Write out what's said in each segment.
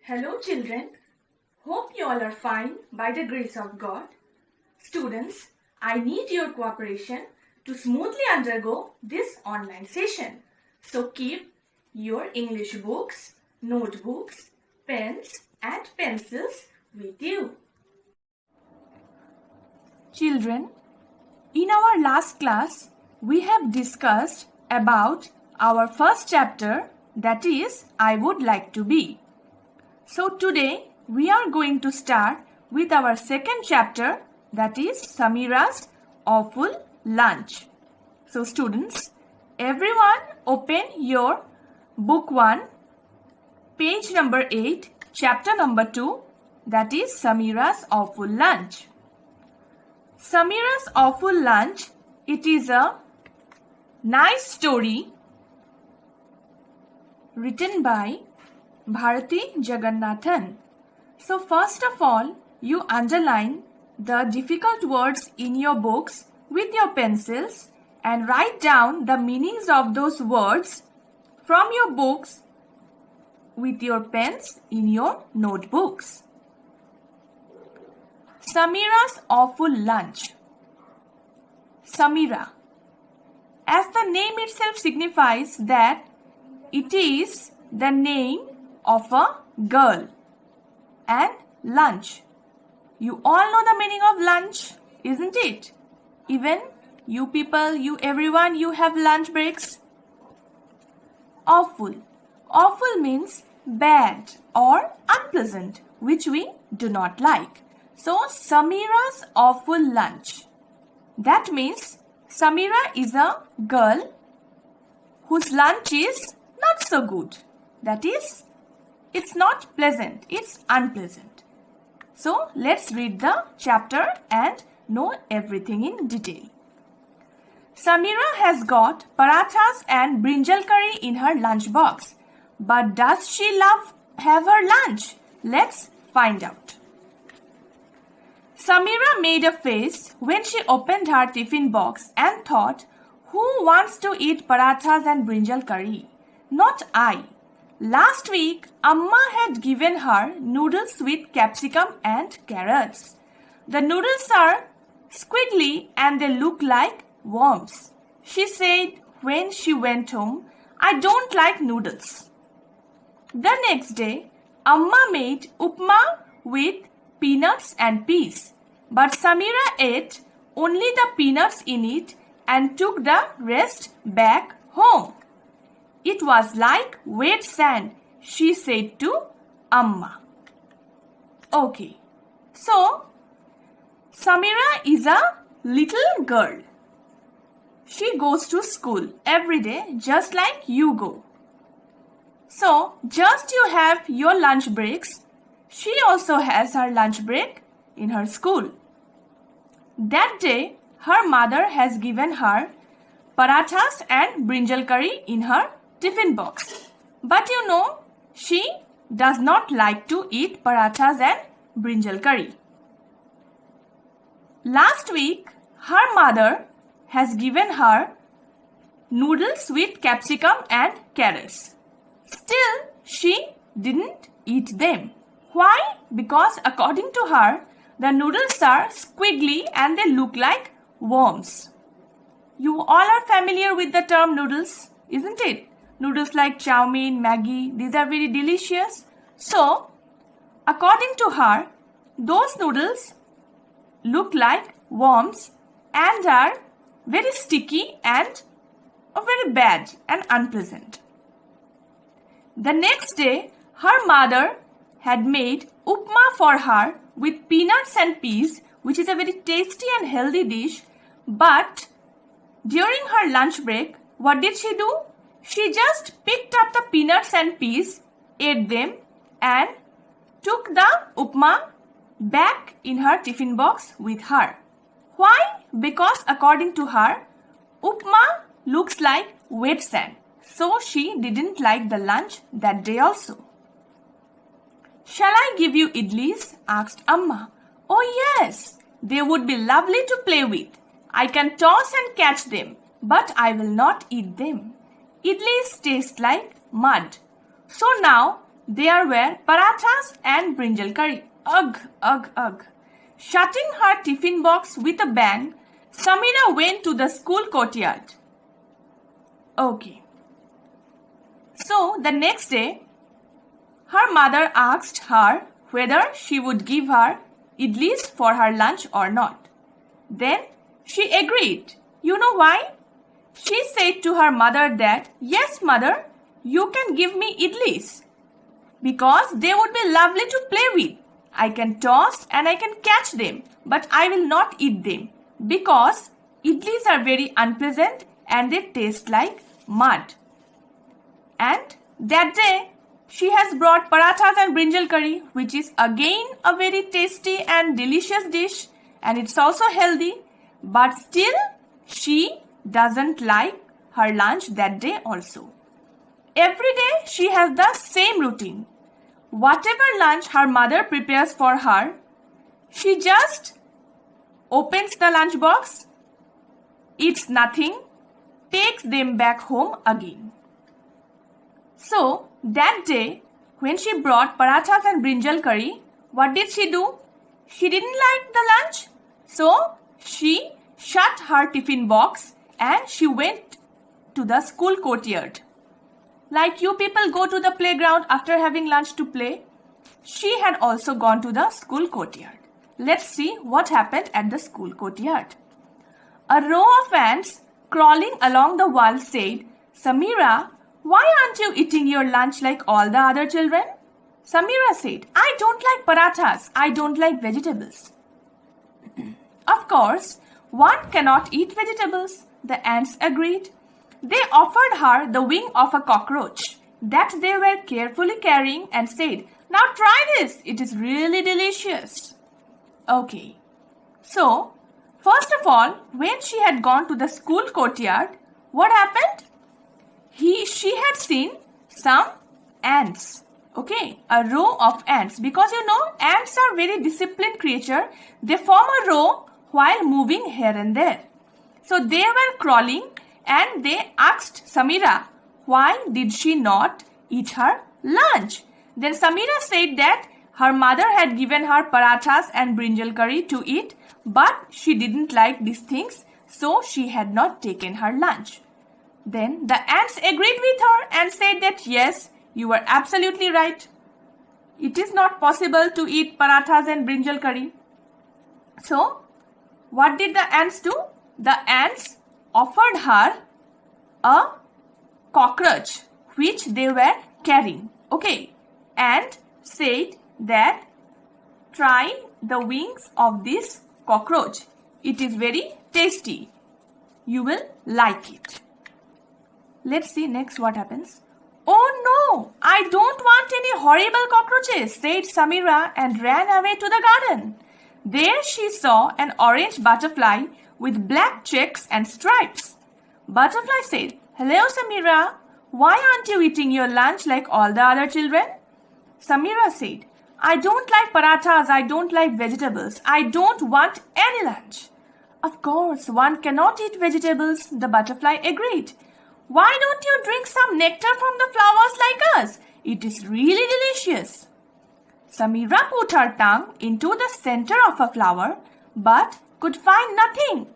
Hello children, hope you all are fine by the grace of God. Students, I need your cooperation to smoothly undergo this online session. So keep your English books, notebooks, pens and pencils with you. Children, in our last class, we have discussed about our first chapter, that is, I Would Like to Be. So today we are going to start with our second chapter, that is SAMIRA'S Awful Lunch. So students, everyone open your book 1, page number 8, chapter number 2, that is SAMIRA'S Awful Lunch. SAMIRA'S Awful Lunch, it is a nice story written by Bharati Jagannathan. So first of all, you underline the difficult words in your books with your pencils and write down the meanings of those words from your books with your pens in your notebooks. SAMIRA'S Awful Lunch. Samira. As the name itself signifies that it is the name of a girl, and lunch. You all know the meaning of lunch, isn't it? Even you people, you everyone, you have lunch breaks. Awful. Awful means bad or unpleasant, which we do not like. So SAMIRA'S Awful Lunch. That means Samira is a girl whose lunch is not so good. That is, it's not pleasant, it's unpleasant. So let's read the chapter and know everything in detail. Samira has got parathas and brinjal curry in her lunch box. But does she have her lunch? Let's find out. Samira made a face when she opened her tiffin box and thought, who wants to eat parathas and brinjal curry? Not I. Last week, Amma had given her noodles with capsicum and carrots. The noodles are squiggly and they look like worms. She said when she went home, I don't like noodles. The next day, Amma made upma with peanuts and peas. But Samira ate only the peanuts in it and took the rest back home. It was like wet sand, she said to Amma. Okay, so Samira is a little girl. She goes to school every day just like you go. So just you have your lunch breaks, she also has her lunch break in her school. That day, her mother has given her parathas and brinjal curry in her tiffin box. But you know, she does not like to eat parathas and brinjal curry. Last week, her mother has given her noodles with capsicum and carrots. Still, she didn't eat them. Why? Because according to her, the noodles are squiggly and they look like worms. You all are familiar with the term noodles, isn't it? Noodles like chow mein, Maggi, these are very delicious. So, according to her, those noodles look like worms and are very sticky and very bad and unpleasant. The next day, her mother had made upma for her with peanuts and peas, which is a very tasty and healthy dish. But during her lunch break, what did she do? She just picked up the peanuts and peas, ate them and took the upma back in her tiffin box with her. Why? Because according to her, upma looks like wet sand. So she didn't like the lunch that day also. Shall I give you idlis? Asked Amma. Oh yes, they would be lovely to play with. I can toss and catch them, but I will not eat them. Idlis taste like mud. So now there were parathas and brinjal curry. Ugh, ugh, ugh. Shutting her tiffin box with a bang, Samira went to the school courtyard. Okay. So, the next day, her mother asked her whether she would give her idlis for her lunch or not. Then, she agreed. You know why? She said to her mother that, yes, mother, you can give me idlis because they would be lovely to play with. I can toss and I can catch them, but I will not eat them because idlis are very unpleasant and they taste like mud. And that day, she has brought parathas and brinjal curry, which is again a very tasty and delicious dish, and it's also healthy, but still she doesn't like her lunch that day also. Every day she has the same routine. Whatever lunch her mother prepares for her, she just opens the lunch box, eats nothing, takes them back home again. So, that day, when she brought parathas and brinjal curry, what did she do? She didn't like the lunch. So, she shut her tiffin box and she went to the school courtyard. Like you people go to the playground after having lunch to play, she had also gone to the school courtyard. Let's see what happened at the school courtyard. A row of ants crawling along the wall said, Samira, why aren't you eating your lunch like all the other children? Samira said, I don't like parathas. I don't like vegetables. Of course, one cannot eat vegetables, the ants agreed. They offered her the wing of a cockroach that they were carefully carrying and said, now try this. It is really delicious. Okay. So, first of all, when she had gone to the school courtyard, what happened? She had seen some ants. Okay, a row of ants. Because you know, ants are very disciplined creature. They form a row while moving here and there. So they were crawling and they asked Samira, why did she not eat her lunch? Then Samira said that her mother had given her parathas and brinjal curry to eat, but she didn't like these things, so she had not taken her lunch. Then the ants agreed with her and said that yes, you are absolutely right. It is not possible to eat parathas and brinjal curry. So, what did the ants do? The ants offered her a cockroach which they were carrying. Okay, and said that try the wings of this cockroach. It is very tasty. You will like it. Let's see next what happens. Oh no, I don't want any horrible cockroaches, said Samira and ran away to the garden. There she saw an orange butterfly with black checks and stripes. Butterfly said, hello Samira, why aren't you eating your lunch like all the other children? Samira said, I don't like parathas, I don't like vegetables, I don't want any lunch. Of course, one cannot eat vegetables, the butterfly agreed. Why don't you drink some nectar from the flowers like us? It is really delicious. Samira put her tongue into the center of a flower but could find nothing.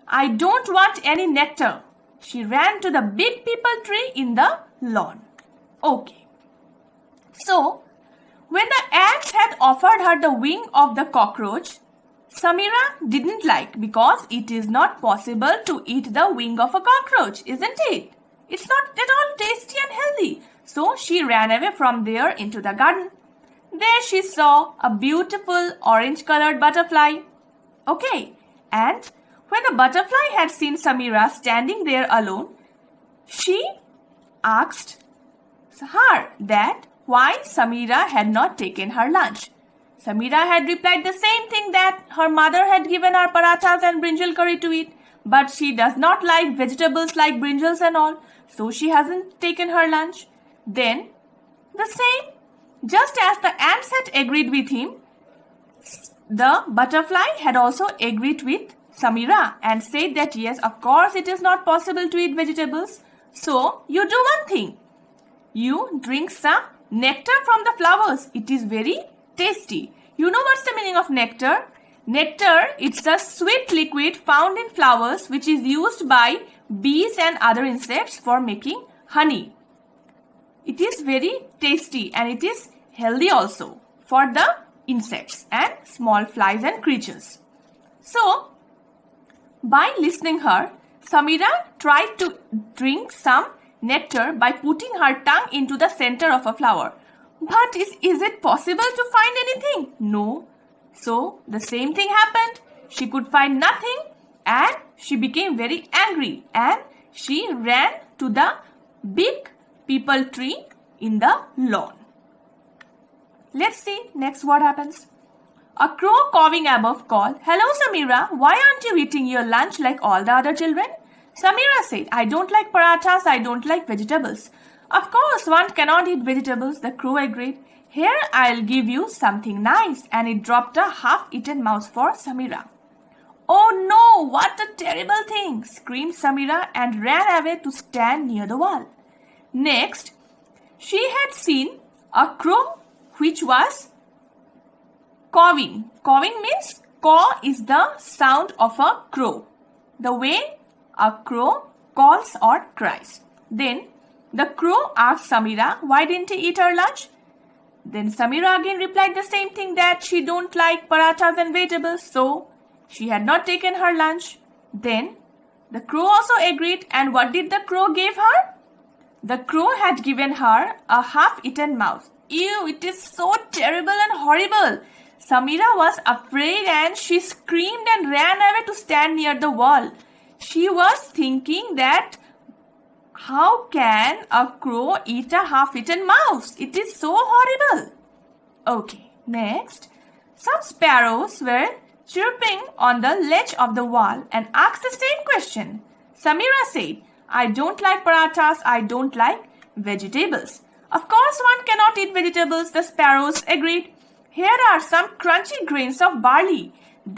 I don't want any nectar. She ran to the big peepal tree in the lawn. Okay. So, when the ants had offered her the wing of the cockroach, Samira didn't like because it is not possible to eat the wing of a cockroach, isn't it? It's not at all tasty and healthy. So she ran away from there into the garden. There she saw a beautiful orange-colored butterfly. Okay, and when the butterfly had seen Samira standing there alone, she asked her that why Samira had not taken her lunch. Samira had replied the same thing, that her mother had given her parathas and brinjal curry to eat, but she does not like vegetables like brinjals and all, so she hasn't taken her lunch. Then, the same, just as the ants had agreed with him, the butterfly had also agreed with Samira and said that yes, of course it is not possible to eat vegetables. So, you do one thing. You drink some nectar from the flowers. It is very tasty. You know what's the meaning of nectar? Nectar, it's a sweet liquid found in flowers which is used by bees and other insects for making honey. It is very tasty and it is healthy also for the insects and small flies and creatures. So, by listening her, Samira tried to drink some nectar by putting her tongue into the center of a flower. But is it possible to find anything? No. So, the same thing happened. She could find nothing and she became very angry and she ran to the big peepal tree in the lawn. Let's see next what happens. A crow cawing above called, "Hello Samira, why aren't you eating your lunch like all the other children?" Samira said, "I don't like parathas, I don't like vegetables." "Of course, one cannot eat vegetables," the crow agreed. "Here, I'll give you something nice," and it dropped a half-eaten mouse for Samira. "Oh no, what a terrible thing!" screamed Samira and ran away to stand near the wall. Next, she had seen a crow which was cawing. Cawing means caw is the sound of a crow. The way a crow calls or cries. Then the crow asked Samira, "Why didn't he eat her lunch?" Then Samira again replied the same thing, that she don't like parathas and vegetables, so she had not taken her lunch. Then the crow also agreed, and what did the crow give her? The crow had given her a half-eaten mouse. Ew, it is so terrible and horrible. Samira was afraid and she screamed and ran away to stand near the wall. She was thinking that how can a crow eat a half-eaten mouse? It is so horrible. Okay, next. Some sparrows were chirping on the ledge of the wall and asked the same question. Samira said, "I don't like parathas, I don't like vegetables." "Of course one cannot eat vegetables," the sparrows agreed. "Here are some crunchy grains of barley.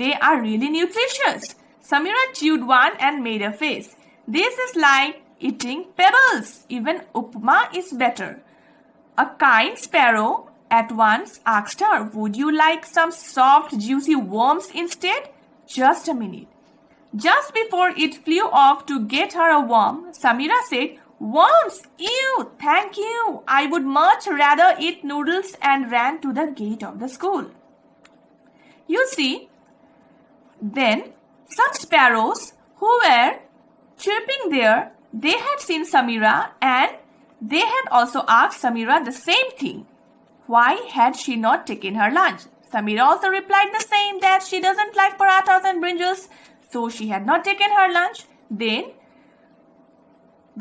They are really nutritious." Samira chewed one and made a face. "This is like eating pebbles. Even upma is better." A kind sparrow at once asked her, "Would you like some soft, juicy worms instead?" "Just a minute." Just before it flew off to get her a worm, Samira said, "Worms! Ew! Thank you! I would much rather eat noodles," and ran to the gate of the school. You see, then some sparrows who were chirping there, they had seen Samira and they had also asked Samira the same thing. Why had she not taken her lunch? Samira also replied the same, that she doesn't like parathas and brinjals, so she had not taken her lunch. Then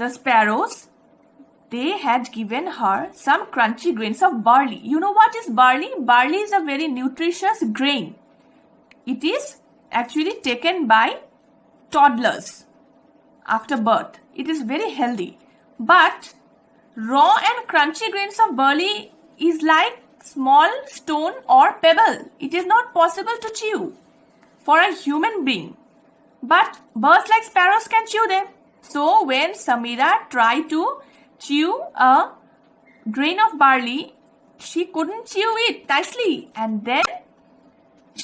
the sparrows, they had given her some crunchy grains of barley. You know what is barley? Barley is a very nutritious grain. It is actually taken by toddlers after birth. It is very healthy. But raw and crunchy grains of barley is like small stone or pebble. It is not possible to chew for a human being. But birds like sparrows can chew them. So when Samira tried to chew a grain of barley, she couldn't chew it nicely. And then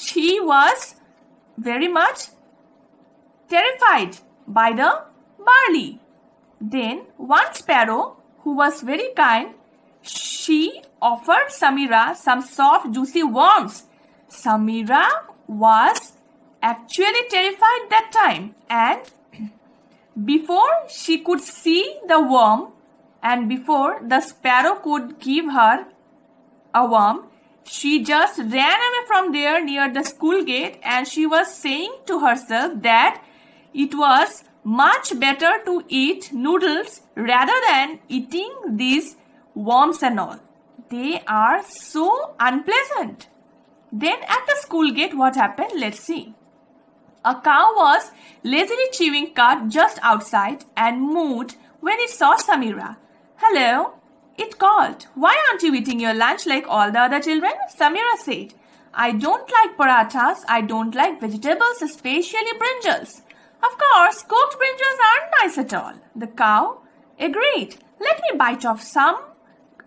she was very much terrified by the barley. Then one sparrow who was very kind, she offered Samira some soft juicy worms. Samira was actually terrified that time, and before she could see the worm and before the sparrow could give her a worm, she just ran away from there near the school gate, and she was saying to herself that it was much better to eat noodles rather than eating these worms and all. They are so unpleasant. Then at the school gate, what happened? Let's see. A cow was lazily chewing cud just outside and moved when it saw Samira. "Hello," it called. "Why aren't you eating your lunch like all the other children?" Samira said, "I don't like parathas, I don't like vegetables, especially brinjals." "Of course, cooked brinjals aren't nice at all." The cow agreed. "Let me bite off some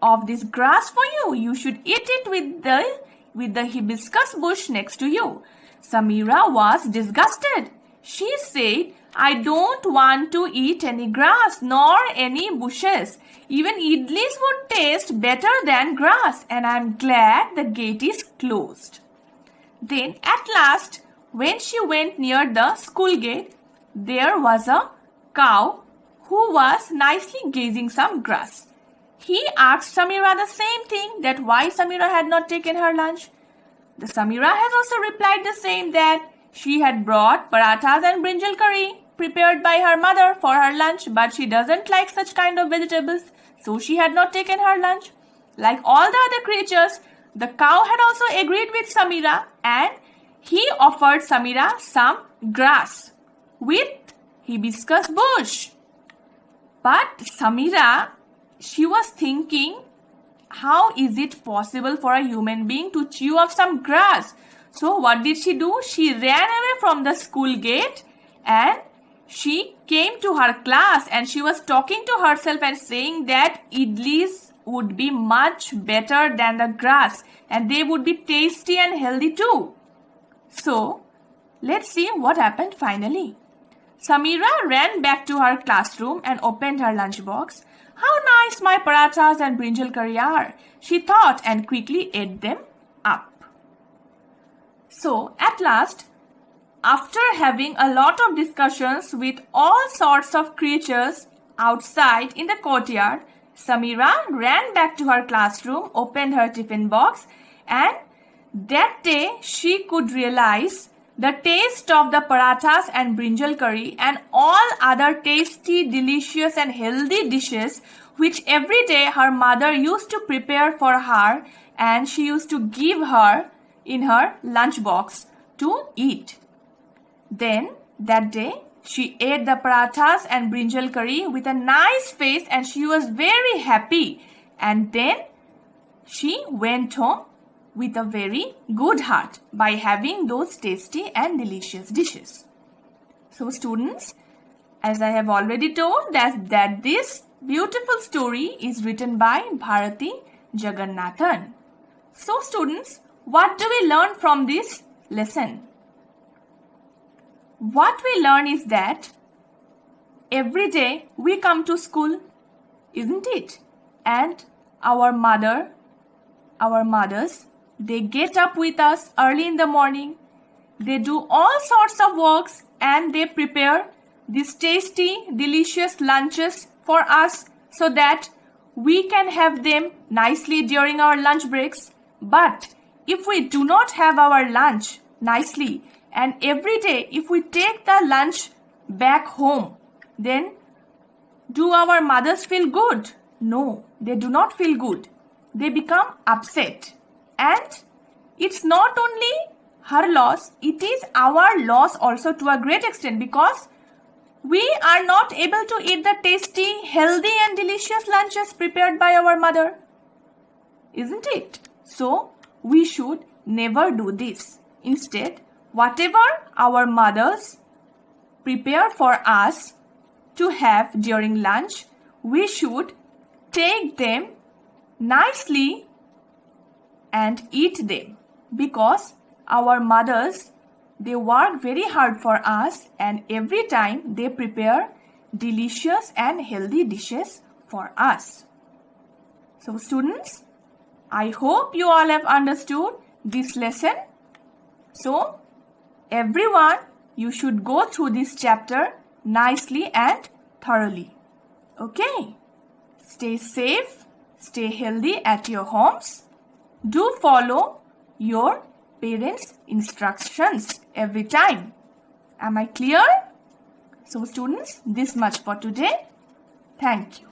of this grass for you. You should eat it with the hibiscus bush next to you. Samira was disgusted. She said, I don't want to eat any grass nor any bushes. Even idlis would taste better than grass, and I'm glad the gate is closed. Then at last, when she went near the school gate, there was a cow who was nicely grazing some grass. He asked Samira the same thing, that why Samira had not taken her lunch. The Samira has also replied the same, that she had brought parathas and brinjal curry prepared by her mother for her lunch, but she doesn't like such kind of vegetables, so she had not taken her lunch. Like all the other creatures, the cow had also agreed with Samira, and he offered Samira some grass with hibiscus bush. But Samira, she was thinking, how is it possible for a human being to chew off some grass? So what did she do? She ran away from the school gate and she came to her class, and she was talking to herself and saying that idlis would be much better than the grass and they would be tasty and healthy too. So let's see what happened finally. Samira ran back to her classroom and opened her lunchbox. How nice my parathas and brinjal curry are, she thought, and quickly ate them up. So at last, after having a lot of discussions with all sorts of creatures outside in the courtyard, Samira ran back to her classroom, opened her tiffin box, and that day she could realize the taste of the parathas and brinjal curry and all other tasty, delicious and healthy dishes which every day her mother used to prepare for her and she used to give her in her lunchbox to eat. Then that day she ate the parathas and brinjal curry with a nice face and she was very happy, and then she went home with a very good heart by having those tasty and delicious dishes. So students, as I have already told that this beautiful story is written by Bharati Jagannathan. So students, what do we learn from this lesson? What we learn is that every day we come to school, isn't it? And our mothers, they get up with us early in the morning. They do all sorts of works and they prepare these tasty, delicious lunches for us so that we can have them nicely during our lunch breaks. But if we do not have our lunch nicely, and every day if we take the lunch back home, then do our mothers feel good? No, they do not feel good. They become upset. And it's not only her loss, it is our loss also to a great extent, because we are not able to eat the tasty, healthy and delicious lunches prepared by our mother. Isn't it? So we should never do this. Instead, whatever our mothers prepare for us to have during lunch, we should take them nicely and eat them, because our mothers, they work very hard for us and every time they prepare delicious and healthy dishes for us. So students, I hope you all have understood this lesson. So everyone, you should go through this chapter nicely and thoroughly. Okay? Stay safe, stay healthy at your homes. Do follow your parents' instructions every time. Am I clear? So students, this much for today. Thank you.